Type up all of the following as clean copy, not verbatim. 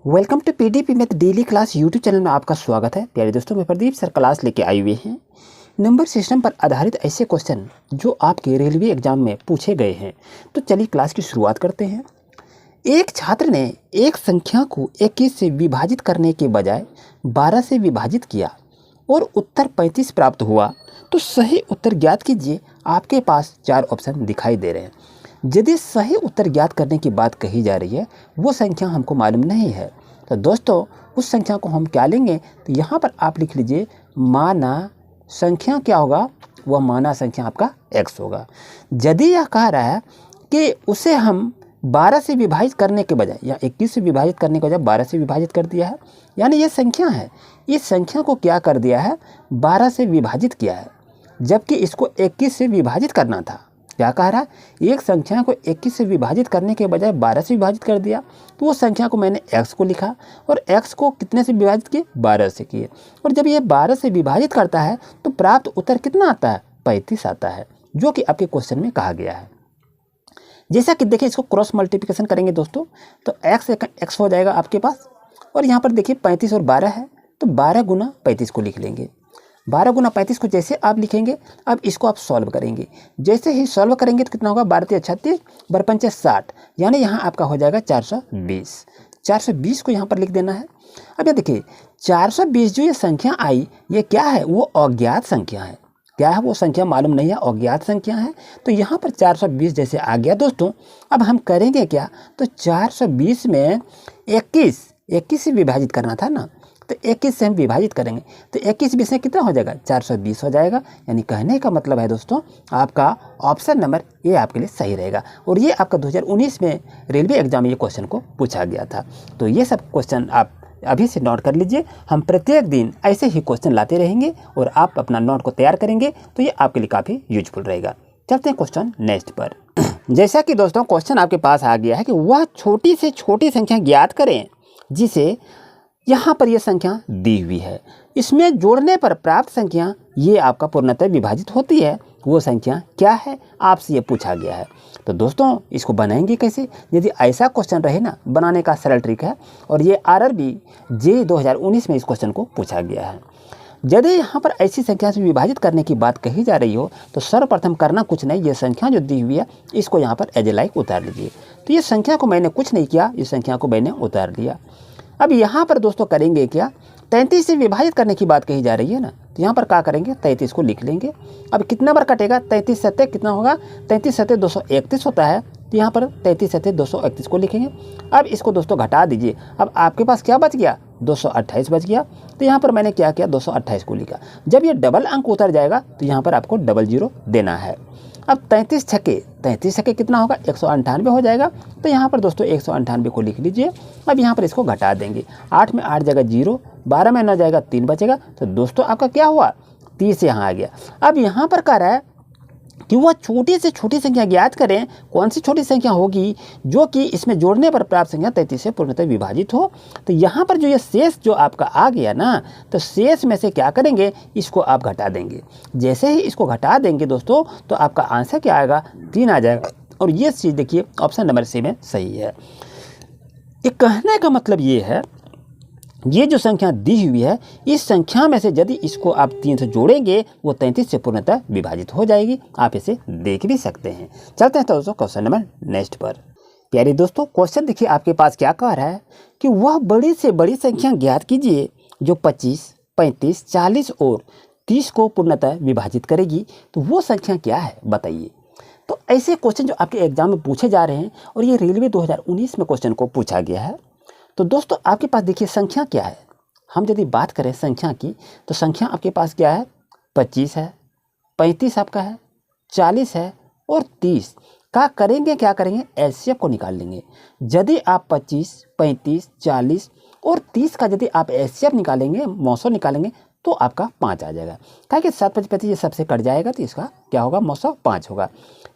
Welcome to PDP math daily class YouTube channel में आपका स्वागत है। प्यारे दोस्तों, मैं प्रदीप सर क्लास लेके आए हुए हैं नंबर सिस्टम पर आधारित ऐसे क्वेश्चन जो आपके रेलवे एग्जाम में पूछे गए हैं। तो चलिए क्लास की शुरुआत करते हैं। एक छात्र ने एक संख्या को 21 से विभाजित करने के बजाय 12 से विभाजित किया और उत्तर 35 प्राप्त हुआ। तो सही उत्तर ज्ञात कीजिए। आपके पास 4 ऑप्शन दिखाई दे रहे हैं। यदि सही उत्तर ज्ञात करने की बात कही जा रही है, वो संख्या हमको मालूम नहीं है, तो दोस्तों उस संख्या को हम क्या लेंगे? तो यहाँ पर आप लिख लीजिए माना संख्या क्या होगा? वह माना संख्या आपका x होगा। यदि यह कह रहा है कि उसे हम 12 से विभाजित करने के बजाय या 21 से विभाजित करने के बजाय 12 से विभाजित कर दिया है, यानी ये संख्या है, इस संख्या को क्या कर दिया है? 12 से विभाजित किया है, जबकि इसको 21 से विभाजित करना था। क्या कह रहा है? एक संख्या को 21 से विभाजित करने के बजाय 12 से विभाजित कर दिया। तो वो संख्या को मैंने x को लिखा और x को कितने से विभाजित किए? 12 से किए। और जब ये 12 से विभाजित करता है तो प्राप्त उत्तर कितना आता है? 35 आता है, जो कि आपके क्वेश्चन में कहा गया है। जैसा कि देखिए, इसको क्रॉस मल्टीप्लिकेशन करेंगे दोस्तों, तो x हो जाएगा आपके पास। और यहाँ पर देखिए 35 और 12 है, तो 12 गुना 35 को लिख लेंगे। 12 गुना 35 को जैसे आप लिखेंगे, अब इसको आप सॉल्व करेंगे। जैसे ही सॉल्व करेंगे तो कितना होगा? 12 36, 12 60, यानी यहाँ आपका हो जाएगा 420। 420 को यहाँ पर लिख देना है। अब ये देखिए 420 जो ये संख्या आई, ये क्या है? वो अज्ञात संख्या है। क्या है? वो संख्या मालूम नहीं है, अज्ञात संख्या है। तो यहाँ पर 420 जैसे आ गया दोस्तों। अब हम करेंगे क्या? तो 420 में 21 से विभाजित करना था ना, तो 21 से हम विभाजित करेंगे, तो 21 20 में कितना हो जाएगा? 420 हो जाएगा। यानी कहने का मतलब है दोस्तों, आपका ऑप्शन नंबर ए आपके लिए सही रहेगा। और ये आपका 2019 में रेलवे एग्जाम में ये क्वेश्चन को पूछा गया था। तो ये सब क्वेश्चन आप अभी से नोट कर लीजिए। हम प्रत्येक दिन ऐसे ही क्वेश्चन लाते रहेंगे और आप अपना नोट को तैयार करेंगे, तो ये आपके लिए काफ़ी यूजफुल रहेगा। चलते हैं क्वेश्चन नेक्स्ट पर। जैसा कि दोस्तों क्वेश्चन आपके पास आ गया है कि वह छोटी से छोटी संख्या ज्ञात करें जिसे यहाँ पर यह संख्या दी हुई है, इसमें जोड़ने पर प्राप्त संख्या ये आपका पूर्णतः विभाजित होती है, वो संख्या क्या है? आपसे ये पूछा गया है। तो दोस्तों इसको बनाएंगे कैसे? यदि ऐसा क्वेश्चन रहे ना, बनाने का सरल ट्रिक है, और ये RRB जे 2019 में इस क्वेश्चन को पूछा गया है। यदि यहाँ पर ऐसी संख्या से विभाजित करने की बात कही जा रही हो, तो सर्वप्रथम करना कुछ नहीं, ये संख्या जो दी हुई है इसको यहाँ पर एज ए लाइक उतार लीजिए। तो ये संख्या को मैंने कुछ नहीं किया, इस संख्या को मैंने उतार लिया। अब यहाँ पर दोस्तों करेंगे क्या? 33 से विभाजित करने की बात कही जा रही है ना, तो यहाँ पर क्या करेंगे? 33 को लिख लेंगे। अब कितना बार कटेगा? 33 सत्ते कितना होगा? 33 सत्ते 231 होता है, तो यहाँ पर 33 सत्ते 231 को लिखेंगे। अब इसको दोस्तों घटा दीजिए। अब आपके पास क्या बच गया? 228 बच गया। तो यहाँ पर मैंने क्या किया? 228 को लिखा। जब ये डबल अंक उतर जाएगा तो यहाँ पर आपको डबल जीरो देना है। अब 33 छक्के कितना होगा? 198 हो जाएगा। तो यहाँ पर दोस्तों 198 को लिख लीजिए। अब यहाँ पर इसको घटा देंगे। 8 में 8 जाएगा 0, 12 में 9 जाएगा 3 बचेगा। तो दोस्तों आपका क्या हुआ? 30 यहाँ आ गया। अब यहाँ पर कह रहा है कि वह छोटी से छोटी संख्या ज्ञात करें। कौन सी छोटी संख्या होगी जो कि इसमें जोड़ने पर प्राप्त संख्या 33 से पूर्णतः विभाजित हो? तो यहाँ पर जो ये शेष जो आपका आ गया ना, तो शेष में से क्या करेंगे? इसको आप घटा देंगे। जैसे ही इसको घटा देंगे दोस्तों, तो आपका आंसर क्या आएगा? 3 आ जाएगा। और ये चीज़ देखिए ऑप्शन नंबर सी में सही है। ये कहने का मतलब ये है, ये जो संख्या दी हुई है, इस संख्या में से यदि इसको आप 3 से जोड़ेंगे, वो 33 से पूर्णतः विभाजित हो जाएगी। आप इसे देख भी सकते हैं। चलते हैं दोस्तों क्वेश्चन नंबर नेक्स्ट पर। प्यारे दोस्तों क्वेश्चन देखिए आपके पास क्या कह रहा है कि वह बड़ी से बड़ी संख्या ज्ञात कीजिए जो 25, 35, 40 और 30 को पूर्णतः विभाजित करेगी। तो वो संख्या क्या है बताइए। तो ऐसे क्वेश्चन जो आपके एग्जाम में पूछे जा रहे हैं, और ये रेलवे 2019 में क्वेश्चन को पूछा गया है। तो दोस्तों आपके पास देखिए संख्या क्या है। हम यदि बात करें संख्या की, तो संख्या आपके पास क्या है? 25 है, 35 आपका है, 40 है और 30 का करेंगे क्या करेंगे? एलसीएम को निकाल लेंगे। यदि आप 25, 35, 40 और 30 का यदि आप एलसीएम निकालेंगे, मौसम निकालेंगे, तो आपका 5 आ जाएगा। कहा कि 7 25 25 ये सबसे कट जाएगा, तो इसका क्या होगा? मौसम 5 होगा।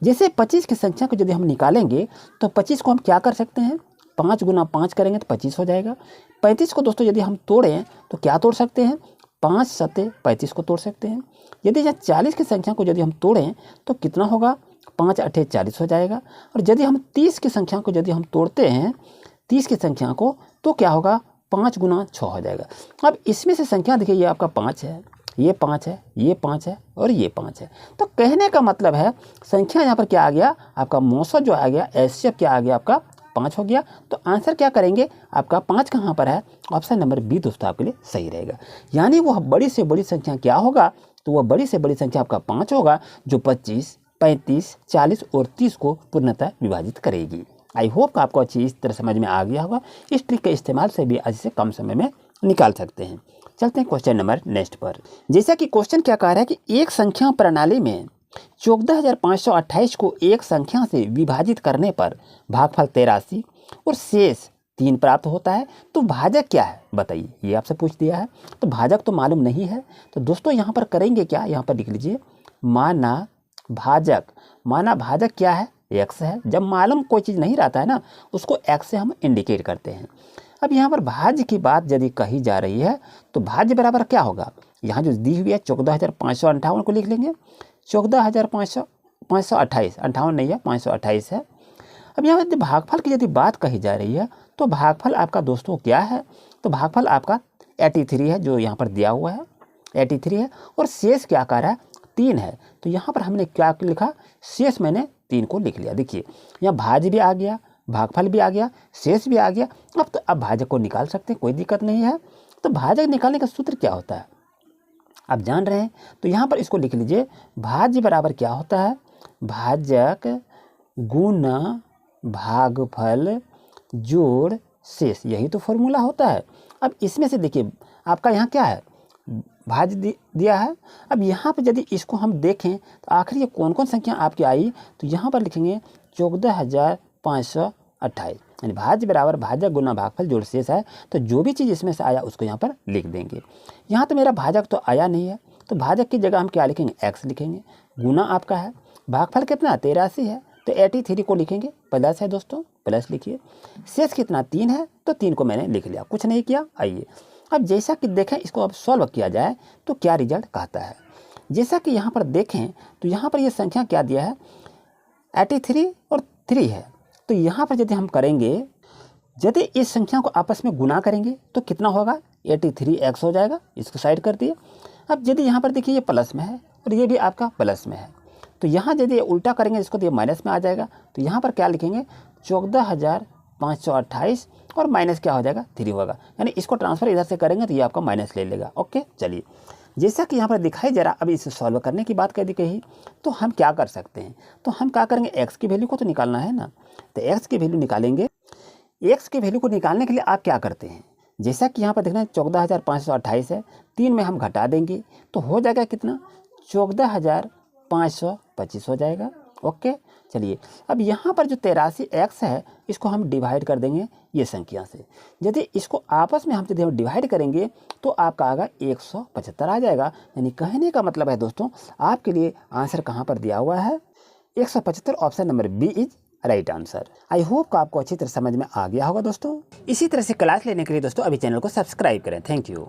जैसे 25 की संख्या को यदि हम निकालेंगे, तो 25 को हम क्या कर सकते हैं? 5 गुना 5 करेंगे तो 25 हो जाएगा। 35 को दोस्तों यदि हम तोड़ें तो क्या तोड़ सकते हैं? 5 सत्ते 35 को तोड़ सकते हैं। यदि 40 की संख्या को यदि हम तोड़ें तो कितना होगा? 5 अट्ठे 40 हो जाएगा। और यदि हम 30 की संख्या को यदि हम तोड़ते हैं 30 की संख्या को तो क्या होगा 5 गुना 6 हो जाएगा। अब इसमें से संख्या देखिए ये आपका 5 है, ये 5 है, ये 5 है और ये 5 है। तो कहने का मतलब है संख्या यहाँ पर क्या आ गया आपका मौसम जो आ गया, एचसीएफ क्या आ गया आपका 5 हो गया। तो आंसर क्या करेंगे आपका 5 कहाँ पर है, ऑप्शन नंबर बी दोस्तों आपके लिए सही रहेगा। यानी वह बड़ी से बड़ी संख्या क्या होगा, तो वह बड़ी से बड़ी संख्या आपका 5 होगा जो 25, 35, 40 और 30 को पूर्णतः विभाजित करेगी। आई होप आपको अच्छी इस तरह समझ में आ गया होगा। इस ट्रिक के इस्तेमाल से भी आज से कम समय में निकाल सकते हैं। चलते हैं क्वेश्चन नंबर नेक्स्ट पर। जैसा कि क्वेश्चन क्या कह रहा है कि एक संख्या प्रणाली में 14,528 को एक संख्या से विभाजित करने पर भागफल 83 और शेष 3 प्राप्त होता है, तो भाजक क्या है बताइए, ये आपसे पूछ दिया है। तो भाजक तो मालूम नहीं है, तो दोस्तों यहाँ पर करेंगे क्या, यहाँ पर लिख लीजिए माना भाजक। माना भाजक क्या है, एक्स है। जब मालूम कोई चीज़ नहीं रहता है ना, उसको एक्स से हम इंडिकेट करते हैं। अब यहाँ पर भाज्य की बात यदि कही जा रही है तो भाज्य बराबर क्या होगा, यहाँ जो दी हुई है 14,558 को लिख लेंगे, 14,528, 58 नहीं है 528 है। अब यहाँ पर भागफल की यदि बात कही जा रही है तो भागफल आपका दोस्तों क्या है, तो भागफल आपका 83 है जो यहाँ पर दिया हुआ है, 83 है। और शेष क्या कर रहा है 3 है, तो यहाँ पर हमने क्या लिखा, शेष मैंने 3 को लिख लिया। देखिए यहाँ भाज्य भी आ गया, भागफल भी आ गया, शेष भी आ गया। अब भाजक को निकाल सकते हैं, कोई दिक्कत नहीं है। तो भाजक निकालने का सूत्र क्या होता है आप जान रहे हैं, तो यहाँ पर इसको लिख लीजिए, भाज्य बराबर क्या होता है, भाजक गुना भागफल जोड़ शेष, यही तो फॉर्मूला होता है। अब इसमें से देखिए आपका यहाँ क्या है, भाज्य दिया है। अब यहाँ पर यदि इसको हम देखें तो आखिर ये कौन कौन संख्या आपकी आई, तो यहाँ पर लिखेंगे 14,528, यानी भाज्य बराबर भाजक गुना भागफल जोड़ शेष है। तो जो भी चीज़ इसमें से आया उसको यहाँ पर लिख देंगे। यहाँ तो मेरा भाजक तो आया नहीं है, तो भाजक की जगह हम क्या लिखेंगे, एक्स लिखेंगे। गुना आपका है, भागफल कितना 83 है, तो 83 को लिखेंगे, प्लस है दोस्तों, प्लस लिखिए। शेष कितना 3 है, तो 3 को मैंने लिख लिया, कुछ नहीं किया। आइए अब जैसा कि देखें इसको अब सॉल्व किया जाए तो क्या रिजल्ट कहता है। जैसा कि यहाँ पर देखें तो यहाँ पर ये संख्या क्या दिया है 83 और 3 है। तो यहाँ पर यदि हम करेंगे, यदि इस संख्या को आपस में गुना करेंगे तो कितना होगा 83x हो जाएगा, इसको साइड कर दिए। अब यदि यहाँ पर देखिए ये प्लस में है और ये भी आपका प्लस में है, तो यहाँ यदि उल्टा करेंगे इसको तो ये माइनस में आ जाएगा। तो यहाँ पर क्या लिखेंगे 14,528 और माइनस क्या हो जाएगा 3 होगा, यानी इसको ट्रांसफर इधर से करेंगे तो ये आपका माइनस ले लेगा। ओके चलिए, जैसा कि यहाँ पर दिखाई जरा अब इसे सॉल्व करने की बात कही कही, तो हम क्या कर सकते हैं, तो हम क्या करेंगे एक्स की वैल्यू को तो निकालना है ना, तो एक्स की वैल्यू निकालेंगे। एक्स की वैल्यू को निकालने के लिए आप क्या करते हैं, जैसा कि यहाँ पर देखना 14,528 है, 3 में हम घटा देंगे तो हो जाएगा कितना 14,525 हो जाएगा। ओके चलिए, अब यहाँ पर जो 83x है इसको हम डिवाइड कर देंगे ये संख्या से। यदि इसको आपस में हम यदि डिवाइड करेंगे तो आपका आएगा 175 आ जाएगा। यानी कहने का मतलब है दोस्तों आपके लिए आंसर कहाँ पर दिया हुआ है 175, option number B is right answer. I hope आपको अच्छी तरह समझ में आ गया होगा दोस्तों। इसी तरह से क्लास लेने के लिए दोस्तों अभी चैनल को सब्सक्राइब करें। Thank you.